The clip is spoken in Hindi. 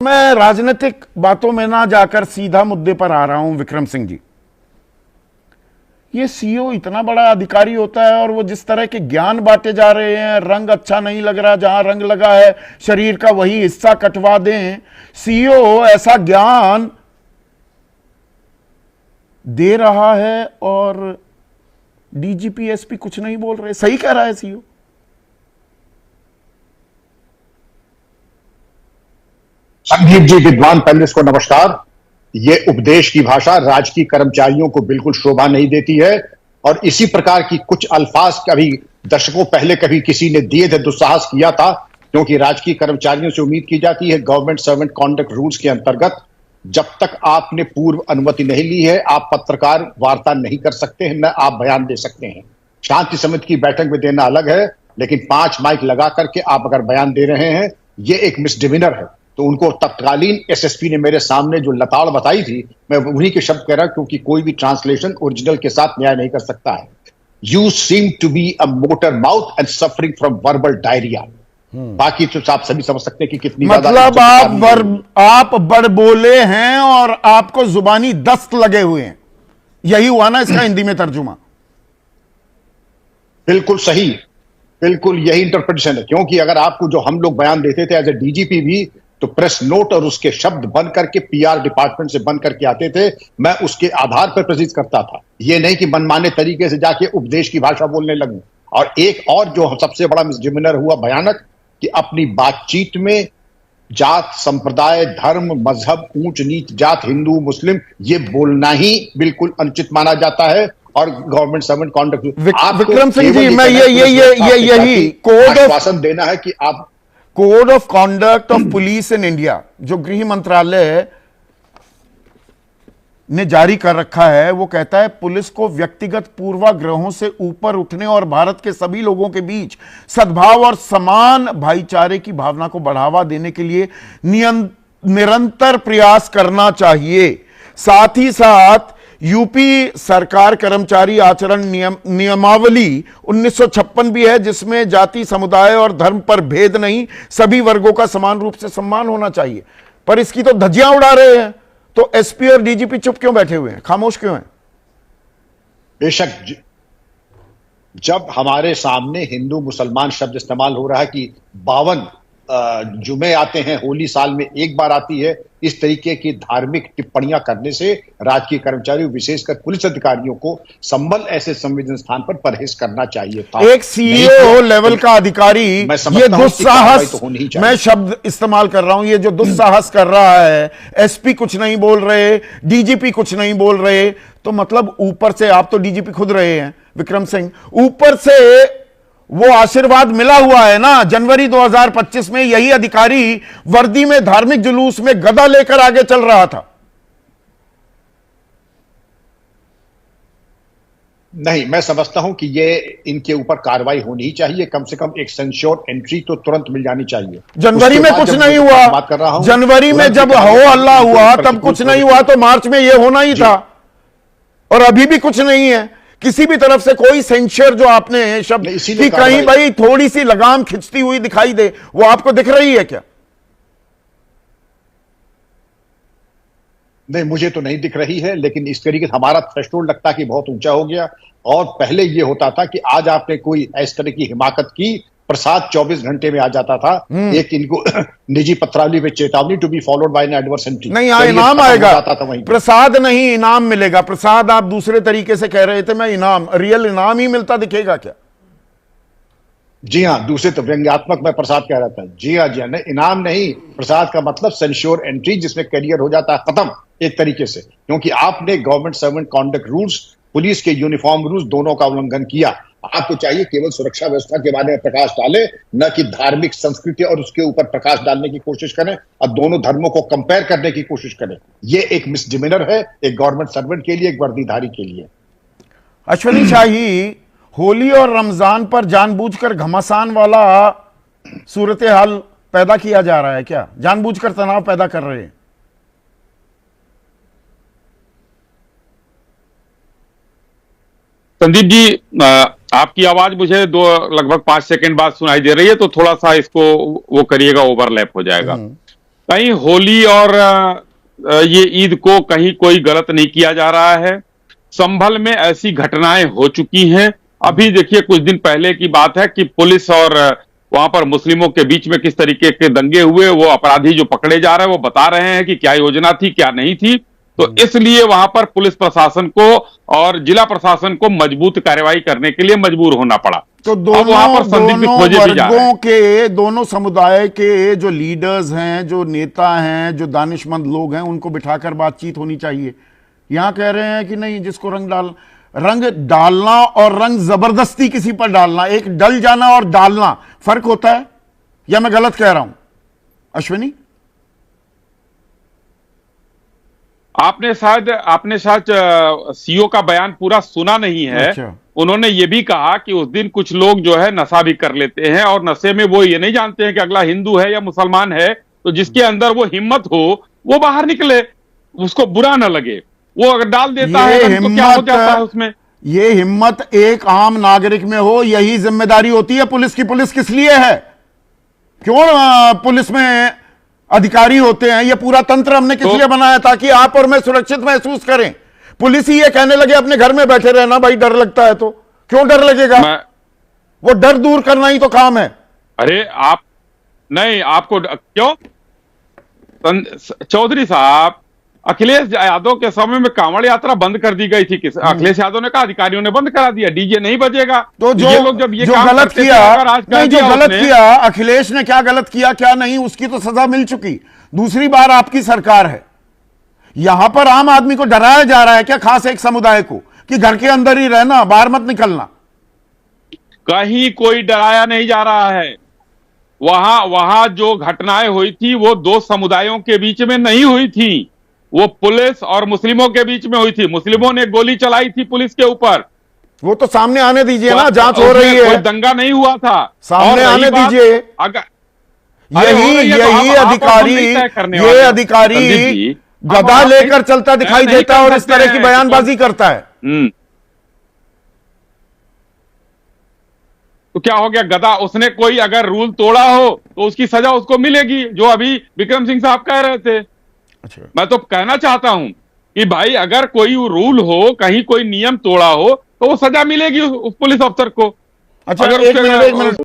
मैं राजनीतिक बातों में ना जाकर सीधा मुद्दे पर आ रहा हूं। विक्रम सिंह जी, ये सीईओ इतना बड़ा अधिकारी होता है और वो जिस तरह के ज्ञान बांटे जा रहे हैं, रंग अच्छा नहीं लग रहा, जहां रंग लगा है शरीर का वही हिस्सा कटवा दें, सीईओ ऐसा ज्ञान दे रहा है और डीजीपी एसपी कुछ नहीं बोल रहे। सही कह रहा है सीईओ? संदीप जी, विद्वान पैनलिस्ट को नमस्कार। ये उपदेश की भाषा राजकीय कर्मचारियों को बिल्कुल शोभा नहीं देती है और इसी प्रकार की कुछ अल्फाज कभी दशकों पहले कभी किसी ने दिए थे, दुस्साहस किया था, क्योंकि राजकीय कर्मचारियों से उम्मीद की जाती है गवर्नमेंट सर्वेंट कॉन्डक्ट रूल्स के अंतर्गत जब तक आपने पूर्व अनुमति नहीं ली है आप पत्रकार वार्ता नहीं कर सकते हैं, न आप बयान दे सकते हैं। शांति समिति की बैठक में देना अलग है, लेकिन 5 माइक लगा करके आप अगर बयान दे रहे हैं, ये एक मिसडिमिनर है। तो उनको तत्कालीन एसएसपी ने मेरे सामने जो लताड़ बताई थी, मैं उन्हीं के शब्द कह रहा हूं, क्योंकि कोई भी ट्रांसलेशन ओरिजिनल के साथ न्याय नहीं कर सकता है। You seem to be a motor mouth and suffering from verbal diarrhoea. बाकी तो आप सभी समझ सकते हैं कि कितनी मतलब आप बड़ बोले हैं और आपको जुबानी दस्त लगे हुए हैं, यही हुआ ना इसका हिंदी में तर्जुमा? बिल्कुल सही, बिल्कुल यही इंटरप्रिटेशन है। क्योंकि अगर आपको जो हम लोग बयान देते थे एज ए डीजीपी भी, तो प्रेस नोट और उसके शब्द बन करके पीआर डिपार्टमेंट से बन करके आते थे, मैं उसके आधार पर प्रेसिज करता था। यह नहीं कि मनमाने तरीके से जाके उपदेश की भाषा बोलने लगूं। और एक और जो सबसे बड़ा मिसडिमिनर हुआ भयानक, कि अपनी बातचीत में जात, संप्रदाय, धर्म, मजहब, ऊंच नीच जात, हिंदू मुस्लिम, ये बोलना ही बिल्कुल अनुचित माना जाता है। और government servant conduct Vikram Singh ji, मैं यही कोड आश्वासन देना है कि आप code of conduct of police in India जो गृह मंत्रालय ने जारी कर रखा है, वो कहता है पुलिस को व्यक्तिगत पूर्वाग्रहों से ऊपर उठने और भारत के सभी लोगों के बीच सद्भाव और समान भाईचारे की भावना को बढ़ावा देने के लिए निरंतर प्रयास करना चाहिए। साथ ही साथ यूपी सरकार कर्मचारी आचरण नियमावली 1956 भी है, जिसमें जाति, समुदाय और धर्म पर भेद नहीं, सभी वर्गों का समान रूप से सम्मान होना चाहिए। पर इसकी तो धज्जियां उड़ा रहे हैं। तो एसपी और डीजीपी चुप क्यों बैठे हुए हैं, खामोश क्यों हैं? बेशक जब हमारे सामने हिंदू मुसलमान शब्द इस्तेमाल हो रहा है कि 52 जुमे आते हैं, होली साल में एक बार आती है, इस तरीके की धार्मिक टिप्पणियां करने से राजकीय कर्मचारियों, विशेषकर पुलिस अधिकारियों को संबल ऐसे संवेदन स्थान पर परहेज करना चाहिए था। एक सीईओ लेवल का अधिकारी ये दुस्साहस, मैं शब्द इस्तेमाल कर रहा हूं, ये जो दुस्साहस कर रहा है, एसपी कुछ नहीं बोल रहे, डीजीपी कुछ नहीं बोल रहे, तो मतलब ऊपर से, आप तो डीजीपी खुद रहे हैं विक्रम सिंह, ऊपर से वो आशीर्वाद मिला हुआ है ना। जनवरी 2025 में यही अधिकारी वर्दी में धार्मिक जुलूस में गदा लेकर आगे चल रहा था। नहीं, मैं समझता हूं कि ये इनके ऊपर कार्रवाई होनी ही चाहिए। कम से कम एक सेंश्योर एंट्री तो तुरंत मिल जानी चाहिए। जनवरी में कुछ नहीं हुआ, बात कर रहा हूं, जनवरी में जब हो हल्ला हुआ तब कुछ नहीं हुआ, तो मार्च में यह होना ही था, और अभी भी कुछ नहीं है किसी भी तरफ से। कोई सेंसर जो आपने शब्द कि कहीं भाई थोड़ी सी लगाम खिंचती हुई दिखाई दे, वो आपको दिख रही है क्या? नहीं, मुझे तो नहीं दिख रही है, लेकिन इस तरीके से हमारा थ्रेशोल्ड लगता है कि बहुत ऊंचा हो गया। और पहले ये होता था कि आज आपने कोई इस तरह की हिमाकत की, प्रसाद 24 घंटे में आ जाता था। एक इनको निजी पत्रावली में चेतावनी to be followed by an adverse entry, नहीं इनाम आएगा, प्रसाद नहीं इनाम मिलेगा। प्रसाद आप दूसरे तरीके से कह रहे थे, मैं इनाम, रियल इनाम ही मिलता दिखेगा क्या? जी हाँ, दूसरे तो व्यंग्यात्मक मैं प्रसाद कह रहा था। जी हाँ, जी हाँ, नहीं इनाम नहीं, प्रसाद का मतलब सेंश्योर एंट्री, जिसमें करियर हो जाता है खत्म एक तरीके से। क्योंकि आपने government servant conduct rules, police के यूनिफॉर्म रूल्स दोनों का उल्लंघन किया। आपको चाहिए केवल सुरक्षा व्यवस्था के बारे में प्रकाश डाले, न कि धार्मिक संस्कृति और उसके ऊपर प्रकाश डालने की कोशिश करें और दोनों धर्मों को कंपेयर करने की कोशिश करें। यह एक मिसडिमिनर है, एक गवर्नमेंट सर्वेंट के लिए, एक वर्दीधारी के लिए। अश्विनी शाही, होली और रमजान पर जानबूझकर घमासान वाला सूरत हाल पैदा किया जा रहा है क्या? जानबूझकर तनाव पैदा कर रहे हैं? संदीप जी, आपकी आवाज मुझे लगभग 5 सेकंड बाद सुनाई दे रही है, तो थोड़ा सा इसको वो करिएगा, ओवरलैप हो जाएगा। कहीं होली और ये ईद को कहीं कोई गलत नहीं किया जा रहा है। संभल में ऐसी घटनाएं हो चुकी हैं। अभी देखिए कुछ दिन पहले की बात है कि पुलिस और वहां पर मुस्लिमों के बीच में किस तरीके के दंगे हुए। वो अपराधी जो पकड़े जा रहे हैं वो बता रहे हैं कि क्या योजना थी क्या नहीं थी। तो इसलिए वहां पर पुलिस प्रशासन को और जिला प्रशासन को मजबूत कार्रवाई करने के लिए मजबूर होना पड़ा। तो अब वहां पर संदिग्ध खोजे भी जा रहे हैं। वर्गों के, दोनों समुदाय के जो लीडर्स हैं, जो नेता हैं, जो दानिशमंद लोग हैं, उनको बिठाकर बातचीत होनी चाहिए। यहां कह रहे हैं कि नहीं, जिसको रंग डालना और रंग जबरदस्ती किसी पर डालना, एक डल जाना और डालना फर्क होता है, या मैं गलत कह रहा हूं अश्विनी? आपने शायद सीओ का बयान पूरा सुना नहीं है। अच्छा। उन्होंने ये भी कहा कि उस दिन कुछ लोग जो है नशा भी कर लेते हैं और नशे में वो ये नहीं जानते हैं कि अगला हिंदू है या मुसलमान है। तो जिसके अंदर वो हिम्मत हो वो बाहर निकले, उसको बुरा ना लगे। वो अगर डाल देता है तो क्या हो जाता है उसमें? ये हिम्मत एक आम नागरिक में हो, यही जिम्मेदारी होती है पुलिस की। पुलिस किस लिए है? क्यों पुलिस में अधिकारी होते हैं? ये पूरा तंत्र हमने किस लिए बनाया? ताकि आप और मैं सुरक्षित महसूस करें। पुलिस ही ये कहने लगे अपने घर में बैठे रहना भाई, डर लगता है। तो क्यों डर लगेगा? वो डर दूर करना ही तो काम है। अरे आप नहीं, आपको क्यों? चौधरी साहब, अखिलेश यादव के समय में कांवड़ यात्रा बंद कर दी गई थी। अखिलेश यादव ने कहा अधिकारियों ने बंद करा दिया, डीजे नहीं बजेगा। तो जो ये लोग जब ये जो काम गलत करते किया, थे, आज नहीं, जो दिया गलत उसने, किया, अखिलेश ने क्या गलत किया क्या नहीं, उसकी तो सजा मिल चुकी। दूसरी बार आपकी सरकार है। यहां पर आम आदमी को डराया जा रहा है क्या, खास एक समुदाय को, कि घर के अंदर ही रहना, बाहर मत निकलना? कहीं कोई डराया नहीं जा रहा है। वहां जो घटनाएं हुई थी वो दो समुदायों के बीच में नहीं हुई थी, वो पुलिस और मुस्लिमों के बीच में हुई थी। मुस्लिमों ने गोली चलाई थी पुलिस के ऊपर। वो तो सामने आने दीजिए ना, जांच हो रही है। कोई दंगा नहीं हुआ था, सामने आने दीजिए। अगर यही अधिकारी गदा लेकर चलता दिखाई देता है और इस तरह की बयानबाजी करता है। तो क्या हो गया? गदा, उसने कोई अगर रूल तोड़ा हो तो उसकी सजा उसको मिलेगी, जो अभी विक्रम सिंह साहब कह रहे थे। अच्छा। मैं तो कहना चाहता हूं कि भाई अगर कोई रूल हो, कहीं कोई नियम तोड़ा हो तो वो सजा मिलेगी उस पुलिस अफसर को। अच्छा, अगर एक मिनट